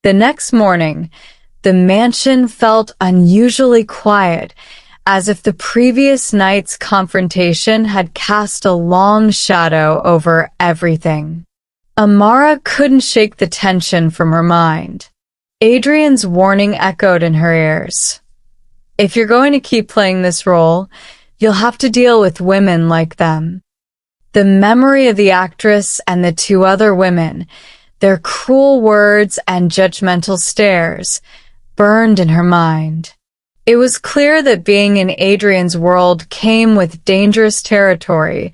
The next morning, the mansion felt unusually quiet, as if the previous night's confrontation had cast a long shadow over everything. Amara couldn't shake the tension from her mind. Adrian's warning echoed in her ears. If you're going to keep playing this role, you'll have to deal with women like them. The memory of the actress and the two other women, their cruel words and judgmental stares, burned in her mind. It was clear that being in Adrian's world came with dangerous territory,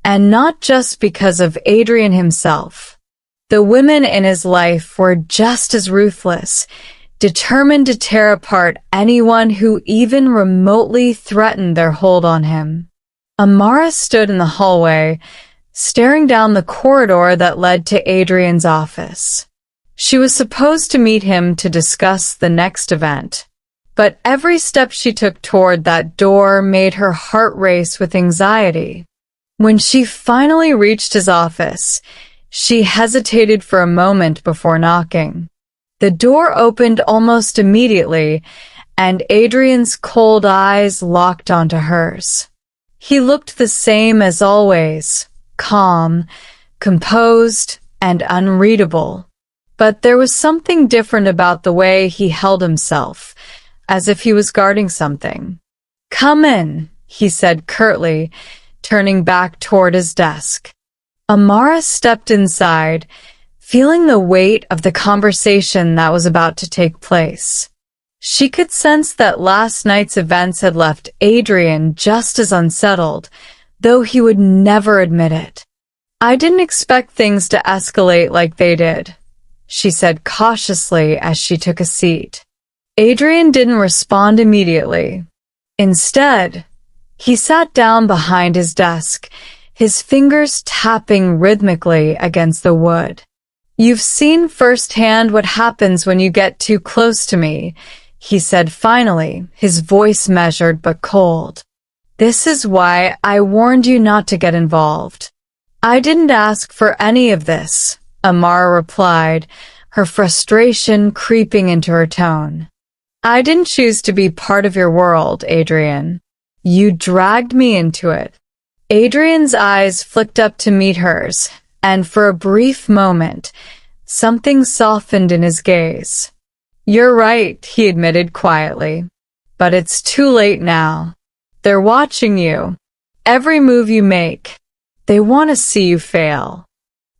and not just because of Adrian himself. The women in his life were just as ruthless, determined to tear apart anyone who even remotely threatened their hold on him. Amara stood in the hallway, staring down the corridor that led to Adrian's office. She was supposed to meet him to discuss the next event, but every step she took toward that door made her heart race with anxiety. When she finally reached his office, she hesitated for a moment before knocking. The door opened almost immediately, and Adrian's cold eyes locked onto hers. He looked the same as always, calm, composed, and unreadable. But there was something different about the way he held himself, as if he was guarding something. "Come in," he said curtly, turning back toward his desk. Amara stepped inside, feeling the weight of the conversation that was about to take place. She could sense that last night's events had left Adrian just as unsettled, though he would never admit it. "I didn't expect things to escalate like they did," she said cautiously as she took a seat. Adrian didn't respond immediately. Instead, he sat down behind his desk, his fingers tapping rhythmically against the wood. "You've seen firsthand what happens when you get too close to me," he said finally, his voice measured but cold. "This is why I warned you not to get involved." "I didn't ask for any of this," Amara replied, her frustration creeping into her tone. "I didn't choose to be part of your world, Adrian. You dragged me into it." Adrian's eyes flicked up to meet hers, and for a brief moment, something softened in his gaze. "You're right," he admitted quietly. "But it's too late now. They're watching you. Every move you make. They want to see you fail."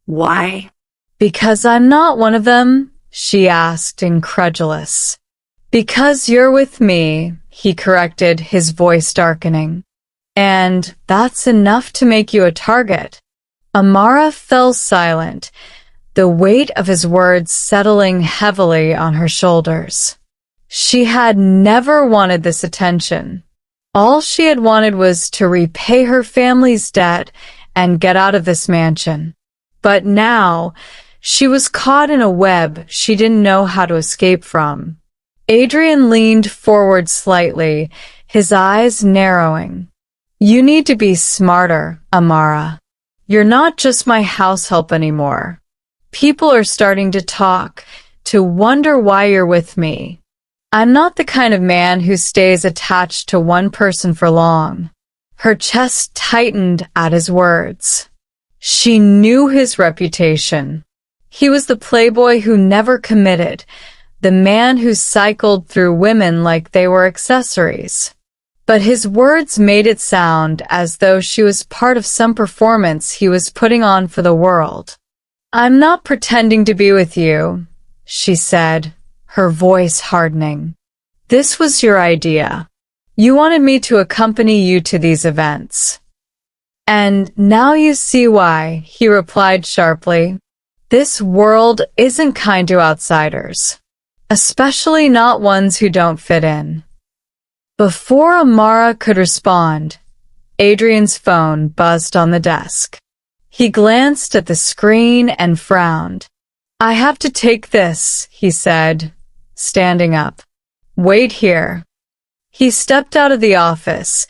"Why?" "Because I'm not one of them?" she asked, incredulous. "Because you're with me," he corrected, his voice darkening. "And that's enough to make you a target." Amara fell silent, the weight of his words settling heavily on her shoulders. She had never wanted this attention. All she had wanted was to repay her family's debt and get out of this mansion. But now, she was caught in a web she didn't know how to escape from. Adrian leaned forward slightly, his eyes narrowing. "You need to be smarter, Amara. You're not just my house help anymore. People are starting to talk, to wonder why you're with me. I'm not the kind of man who stays attached to one person for long." Her chest tightened at his words. She knew his reputation. He was the playboy who never committed, the man who cycled through women like they were accessories. But his words made it sound as though she was part of some performance he was putting on for the world. "I'm not pretending to be with you," she said, her voice hardening. "This was your idea. You wanted me to accompany you to these events. And now you see why," he replied sharply. "This world isn't kind to outsiders, especially not ones who don't fit in." Before Amara could respond, Adrian's phone buzzed on the desk. He glanced at the screen and frowned. "I have to take this," he said, standing up. "Wait here." He stepped out of the office,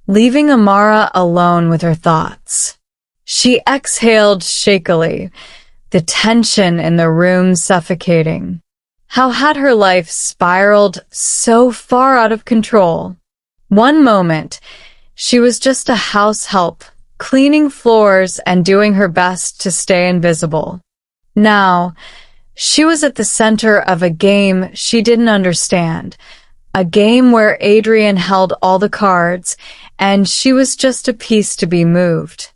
leaving Amara alone with her thoughts. She exhaled shakily, the tension in the room suffocating. How had her life spiraled so far out of control? One moment, she was just a house help, cleaning floors and doing her best to stay invisible. Now, she was at the center of a game she didn't understand, a game where Adrian held all the cards, and she was just a piece to be moved.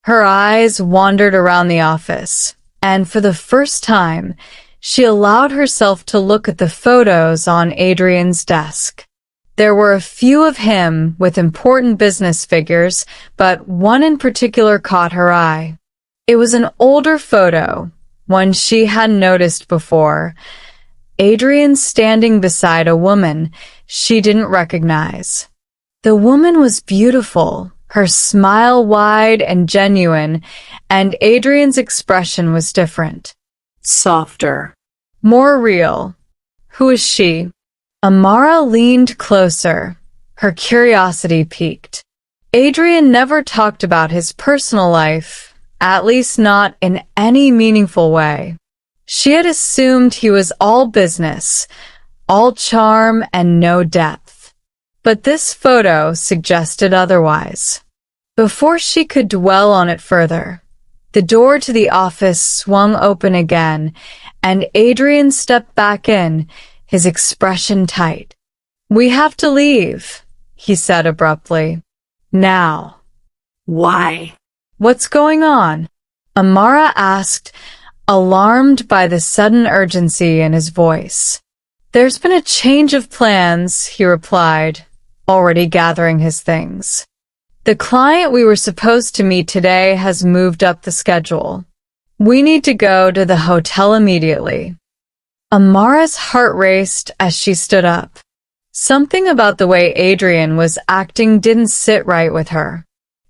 Her eyes wandered around the office, and for the first time, she allowed herself to look at the photos on Adrian's desk. There were a few of him with important business figures, but one in particular caught her eye. It was an older photo, one she hadn't noticed before. Adrian standing beside a woman she didn't recognize. The woman was beautiful, her smile wide and genuine, and Adrian's expression was different. Softer. More real. Who is she? Amara leaned closer. Her curiosity piqued. Adrian never talked about his personal life, at least not in any meaningful way. She had assumed he was all business, all charm and no depth. But this photo suggested otherwise. Before she could dwell on it further, the door to the office swung open again, and Adrian stepped back in, his expression tight. "We have to leave," he said abruptly. "Now." "Why?" "What's going on?" Amara asked, alarmed by the sudden urgency in his voice. "There's been a change of plans," he replied, already gathering his things. "The client we were supposed to meet today has moved up the schedule. We need to go to the hotel immediately." Amara's heart raced as she stood up. Something about the way Adrian was acting didn't sit right with her.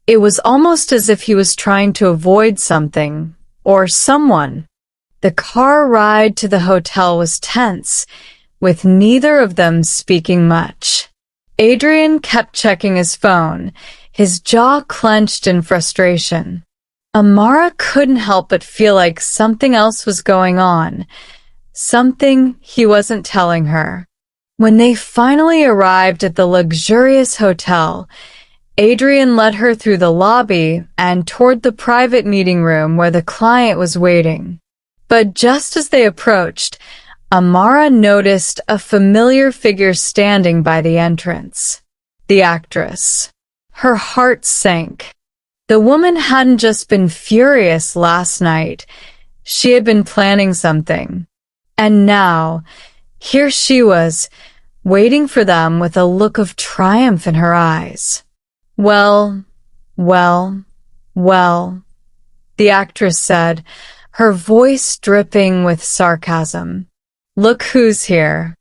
It was almost as if he was trying to avoid something, or someone. The car ride to the hotel was tense, with neither of them speaking much. Adrian kept checking his phone, his jaw clenched in frustration. Amara couldn't help but feel like something else was going on, something he wasn't telling her. When they finally arrived at the luxurious hotel, Adrian led her through the lobby and toward the private meeting room where the client was waiting. But just as they approached, Amara noticed a familiar figure standing by the entrance. The actress. Her heart sank. The woman hadn't just been furious last night. She had been planning something. And now, here she was, waiting for them with a look of triumph in her eyes. "Well, well, well," the actress said, her voice dripping with sarcasm. "Look who's here."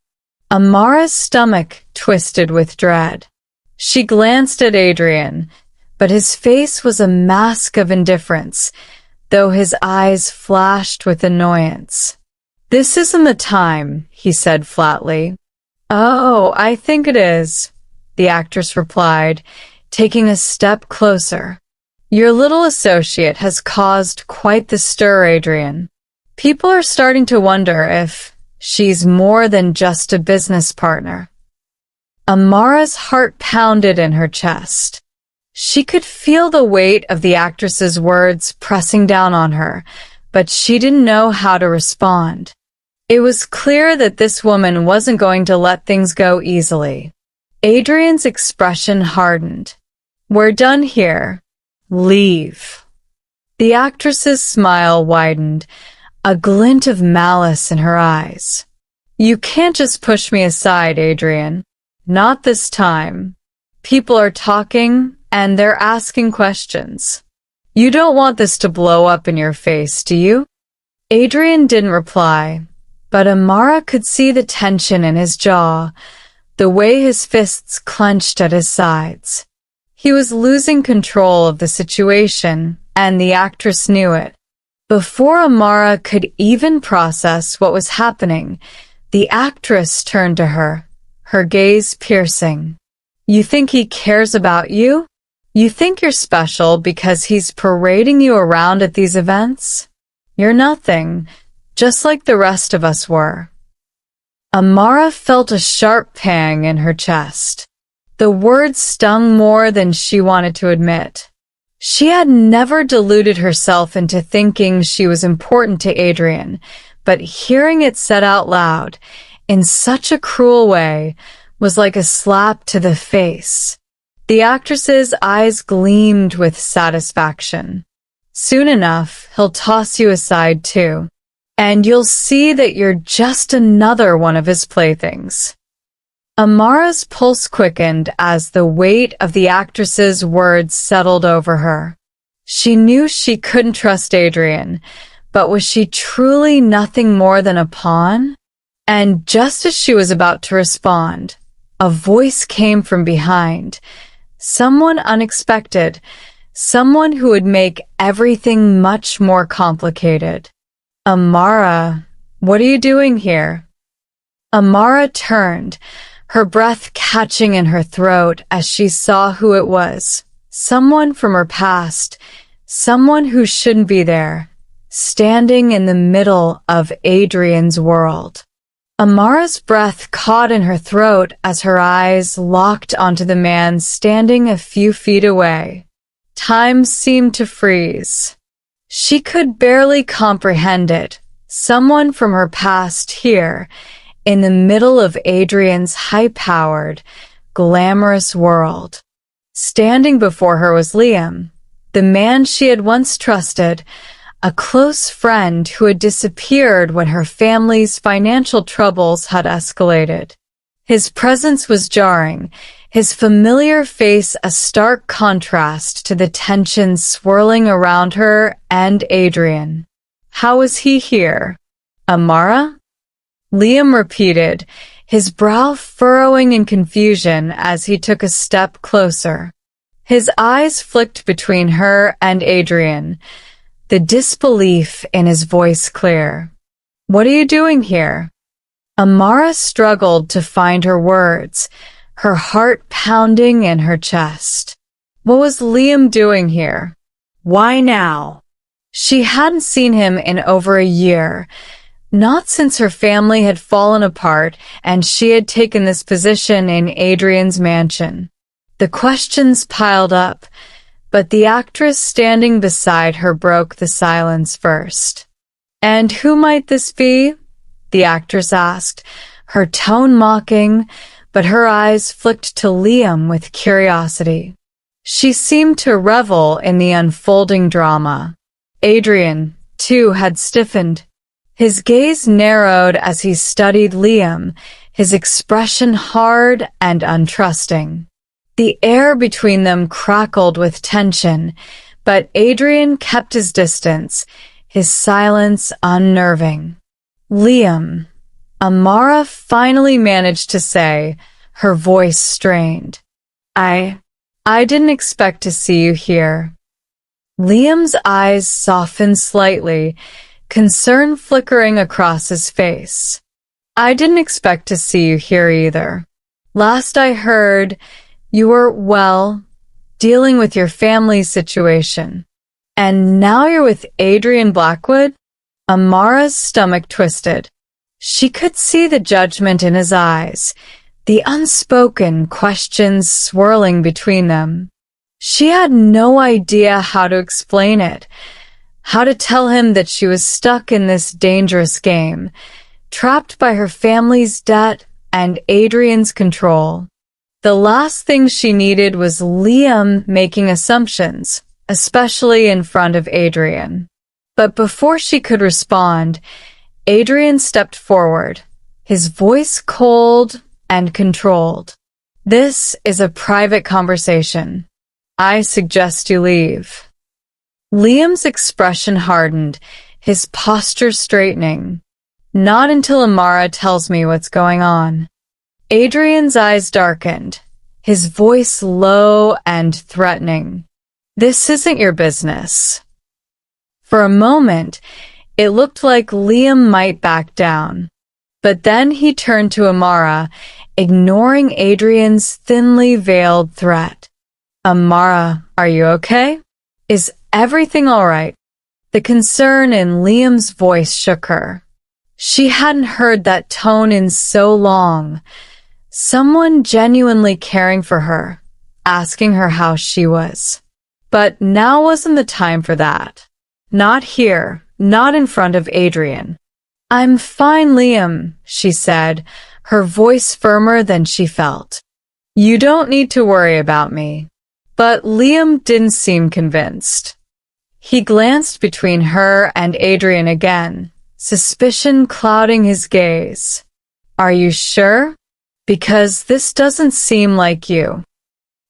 Amara's stomach twisted with dread. She glanced at Adrian, but his face was a mask of indifference, though his eyes flashed with annoyance. "This isn't the time," he said flatly. "Oh, I think it is," the actress replied, taking a step closer. "Your little associate has caused quite the stir, Adrian. People are starting to wonder if she's more than just a business partner." Amara's heart pounded in her chest. She could feel the weight of the actress's words pressing down on her, but she didn't know how to respond. It was clear that this woman wasn't going to let things go easily. Adrian's expression hardened. "We're done here. Leave." The actress's smile widened, a glint of malice in her eyes. "You can't just push me aside, Adrian. Not this time. People are talking, and they're asking questions. You don't want this to blow up in your face, do you?" Adrian didn't reply, but Amara could see the tension in his jaw, the way his fists clenched at his sides. He was losing control of the situation, and the actress knew it. Before Amara could even process what was happening, the actress turned to her, her gaze piercing. "You think he cares about you? You think you're special because he's parading you around at these events? You're nothing, just like the rest of us were." Amara felt a sharp pang in her chest. The words stung more than she wanted to admit. She had never deluded herself into thinking she was important to Adrian, but hearing it said out loud, in such a cruel way, was like a slap to the face. The actress's eyes gleamed with satisfaction. Soon enough, he'll toss you aside too, and you'll see that you're just another one of his playthings. Amara's pulse quickened as the weight of the actress's words settled over her. She knew she couldn't trust Adrian, but was she truly nothing more than a pawn? And just as she was about to respond, a voice came from behind. Someone unexpected, someone who would make everything much more complicated. Amara, what are you doing here? Amara turned, her breath catching in her throat as she saw who it was. Someone from her past, someone who shouldn't be there, standing in the middle of Adrian's world. Amara's breath caught in her throat as her eyes locked onto the man standing a few feet away. Time seemed to freeze. She could barely comprehend it. Someone from her past here, in the middle of Adrian's high-powered, glamorous world. Standing before her was Liam, the man she had once trusted, a close friend who had disappeared when her family's financial troubles had escalated. His presence was jarring, his familiar face a stark contrast to the tension swirling around her and Adrian. How was he here? Amara? Liam repeated, his brow furrowing in confusion as he took a step closer. His eyes flicked between her and Adrian, the disbelief in his voice clear. What are you doing here? Amara struggled to find her words, her heart pounding in her chest. What was Liam doing here? Why now? She hadn't seen him in over a year, not since her family had fallen apart and she had taken this position in Adrian's mansion. The questions piled up, but the actress standing beside her broke the silence first. And who might this be? The actress asked, her tone mocking, but her eyes flicked to Liam with curiosity. She seemed to revel in the unfolding drama. Adrian, too, had stiffened. His gaze narrowed as he studied Liam, his expression hard and untrusting. The air between them crackled with tension, but Adrian kept his distance, his silence unnerving. Liam, Amara finally managed to say, her voice strained. I didn't expect to see you here. Liam's eyes softened slightly, concern flickering across his face. I didn't expect to see you here either. Last I heard, you were, well, dealing with your family's situation. And now you're with Adrian Blackwood? Amara's stomach twisted. She could see the judgment in his eyes, the unspoken questions swirling between them. She had no idea how to explain it, how to tell him that she was stuck in this dangerous game, trapped by her family's debt and Adrian's control. The last thing she needed was Liam making assumptions, especially in front of Adrian. But before she could respond, Adrian stepped forward, his voice cold and controlled. This is a private conversation. I suggest you leave. Liam's expression hardened, his posture straightening. Not until Amara tells me what's going on. Adrian's eyes darkened, his voice low and threatening. This isn't your business. For a moment, it looked like Liam might back down. But then he turned to Amara, ignoring Adrian's thinly veiled threat. Amara, are you okay? Is everything all right? The concern in Liam's voice shook her. She hadn't heard that tone in so long. Someone genuinely caring for her, asking her how she was. But now wasn't the time for that. Not here, not in front of Adrian. "I'm fine, Liam," she said, her voice firmer than she felt. "You don't need to worry about me." But Liam didn't seem convinced. He glanced between her and Adrian again, suspicion clouding his gaze. "Are you sure? Because this doesn't seem like you."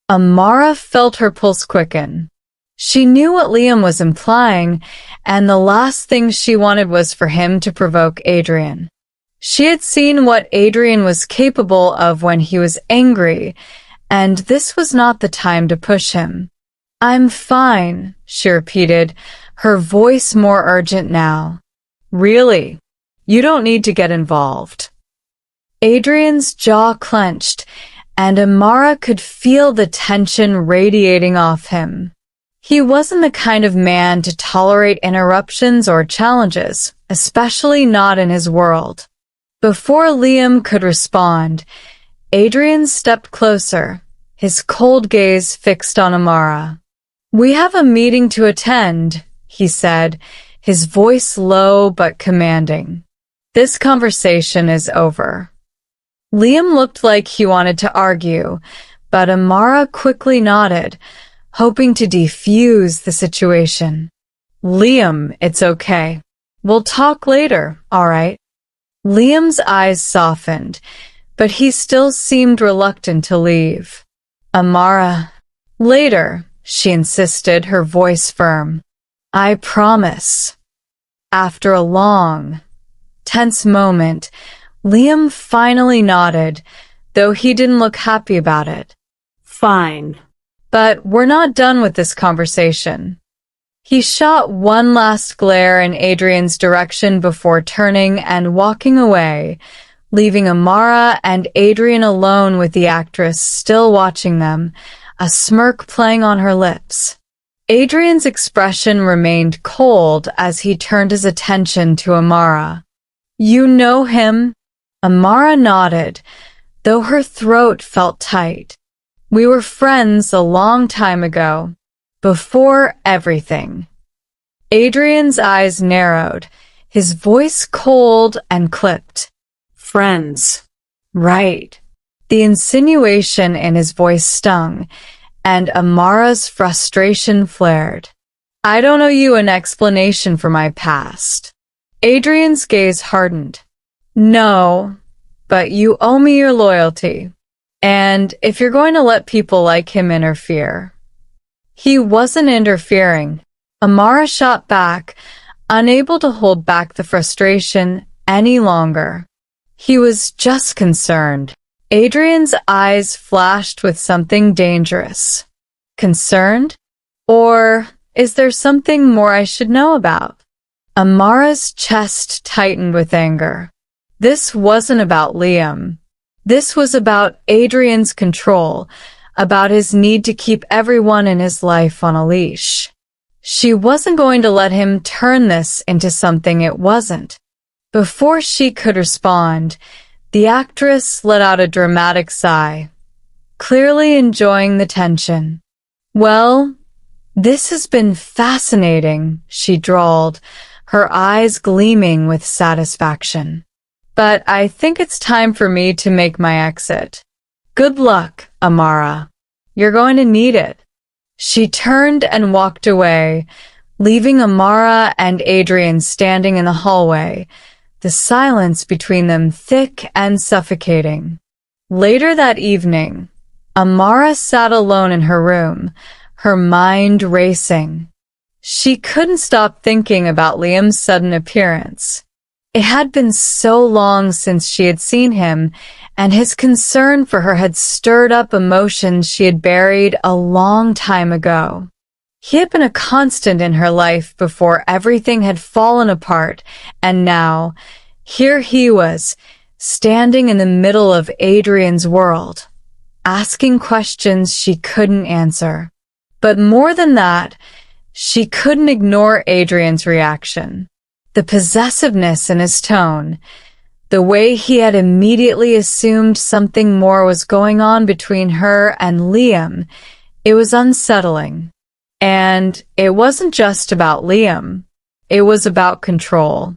Amara felt her pulse quicken. She knew what Liam was implying, and the last thing she wanted was for him to provoke Adrian. She had seen what Adrian was capable of when he was angry, and this was not the time to push him. "I'm fine," she repeated, her voice more urgent now. "Really? You don't need to get involved." Adrian's jaw clenched, and Amara could feel the tension radiating off him. He wasn't the kind of man to tolerate interruptions or challenges, especially not in his world. Before Liam could respond, Adrian stepped closer, his cold gaze fixed on Amara. "We have a meeting to attend," he said, his voice low but commanding. "This conversation is over." Liam looked like he wanted to argue, but Amara quickly nodded, hoping to defuse the situation. "Liam, it's okay. We'll talk later, all right?" Liam's eyes softened, but he still seemed reluctant to leave. "Amara, later," she insisted, her voice firm. "I promise." After a long, tense moment, Liam finally nodded, though he didn't look happy about it. "Fine. But we're not done with this conversation." He shot one last glare in Adrian's direction before turning and walking away, leaving Amara and Adrian alone with the actress still watching them, a smirk playing on her lips. Adrian's expression remained cold as he turned his attention to Amara. "You know him?" Amara nodded, though her throat felt tight. "We were friends a long time ago, before everything." Adrian's eyes narrowed, his voice cold and clipped. "Friends." "Right." The insinuation in his voice stung, and Amara's frustration flared. "I don't owe you an explanation for my past." Adrian's gaze hardened. "No, but you owe me your loyalty. And if you're going to let people like him interfere." He wasn't interfering. Amara shot back, unable to hold back the frustration any longer. He was just concerned. Adrian's eyes flashed with something dangerous. "Concerned? Or is there something more I should know about?" Amara's chest tightened with anger. This wasn't about Liam. This was about Adrian's control, about his need to keep everyone in his life on a leash. She wasn't going to let him turn this into something it wasn't. Before she could respond, the actress let out a dramatic sigh, clearly enjoying the tension. "Well, this has been fascinating," she drawled, her eyes gleaming with satisfaction. "But I think it's time for me to make my exit. Good luck, Amara. You're going to need it." She turned and walked away, leaving Amara and Adrian standing in the hallway, the silence between them thick and suffocating. Later that evening, Amara sat alone in her room, her mind racing. She couldn't stop thinking about Liam's sudden appearance. It had been so long since she had seen him, and his concern for her had stirred up emotions she had buried a long time ago. He had been a constant in her life before everything had fallen apart, and now, here he was, standing in the middle of Adrian's world, asking questions she couldn't answer. But more than that, she couldn't ignore Adrian's reaction. the possessiveness in his tone, the way he had immediately assumed something more was going on between her and Liam. It was unsettling. And it wasn't just about Liam. It was about control.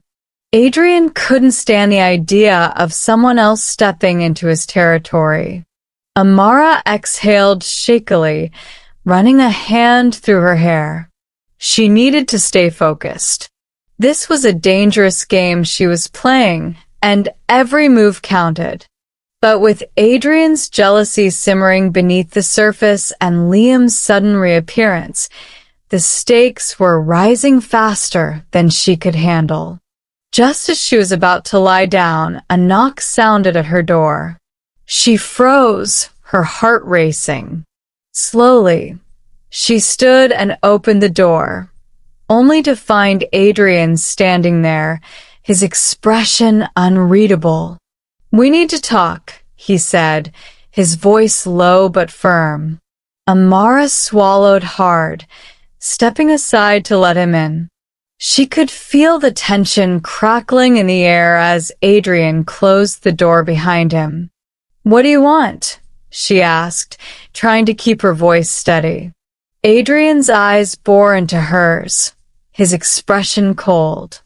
Adrian couldn't stand the idea of someone else stepping into his territory. Amara exhaled shakily, running a hand through her hair. She needed to stay focused. This was a dangerous game she was playing, and every move counted. But with Adrian's jealousy simmering beneath the surface and Liam's sudden reappearance, the stakes were rising faster than she could handle. Just as she was about to lie down, a knock sounded at her door. She froze, her heart racing. Slowly, she stood and opened the door, only to find Adrian standing there, his expression unreadable. "We need to talk," he said, his voice low but firm. Amara swallowed hard, stepping aside to let him in. She could feel the tension crackling in the air as Adrian closed the door behind him. "What do you want?" she asked, trying to keep her voice steady. Adrian's eyes bore into hers, his expression cold.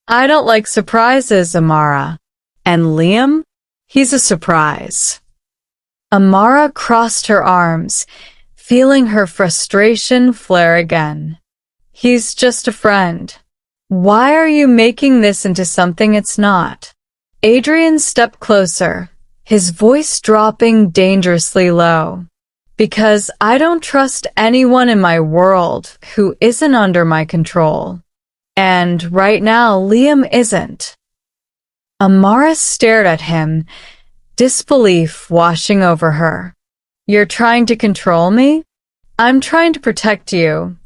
"I don't like surprises, Amara. And Liam? He's a surprise." Amara crossed her arms, feeling her frustration flare again. "He's just a friend. Why are you making this into something it's not?" Adrian stepped closer, his voice dropping dangerously low. "Because I don't trust anyone in my world who isn't under my control. And right now, Liam isn't." Amara stared at him, disbelief washing over her. "You're trying to control me? I'm trying to protect you."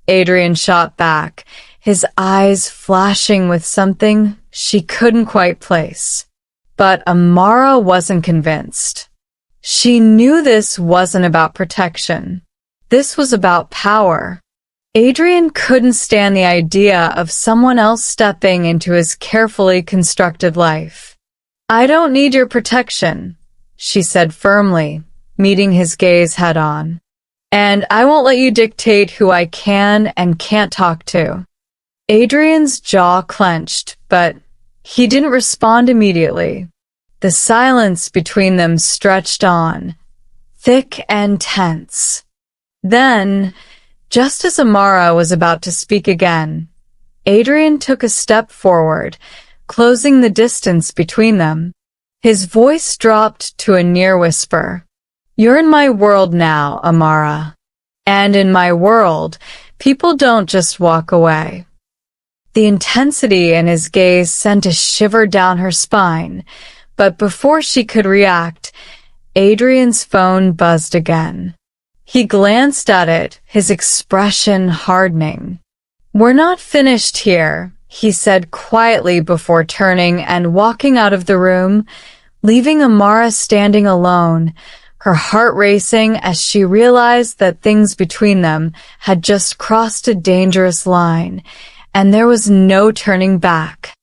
Adrian shot back, his eyes flashing with something she couldn't quite place. But Amara wasn't convinced. She knew this wasn't about protection. This was about power. Adrian couldn't stand the idea of someone else stepping into his carefully constructed life. "I don't need your protection," she said firmly, meeting his gaze head-on. "And I won't let you dictate who I can and can't talk to." Adrian's jaw clenched, but he didn't respond immediately. The silence between them stretched on, thick and tense. Then, just as Amara was about to speak again, Adrian took a step forward, closing the distance between them. His voice dropped to a near whisper. "You're in my world now, Amara. And in my world, people don't just walk away." The intensity in his gaze sent a shiver down her spine, but before she could react, Adrian's phone buzzed again. He glanced at it, his expression hardening. "We're not finished here," he said quietly before turning and walking out of the room, leaving Amara standing alone, her heart racing as she realized that things between them had just crossed a dangerous line, and there was no turning back.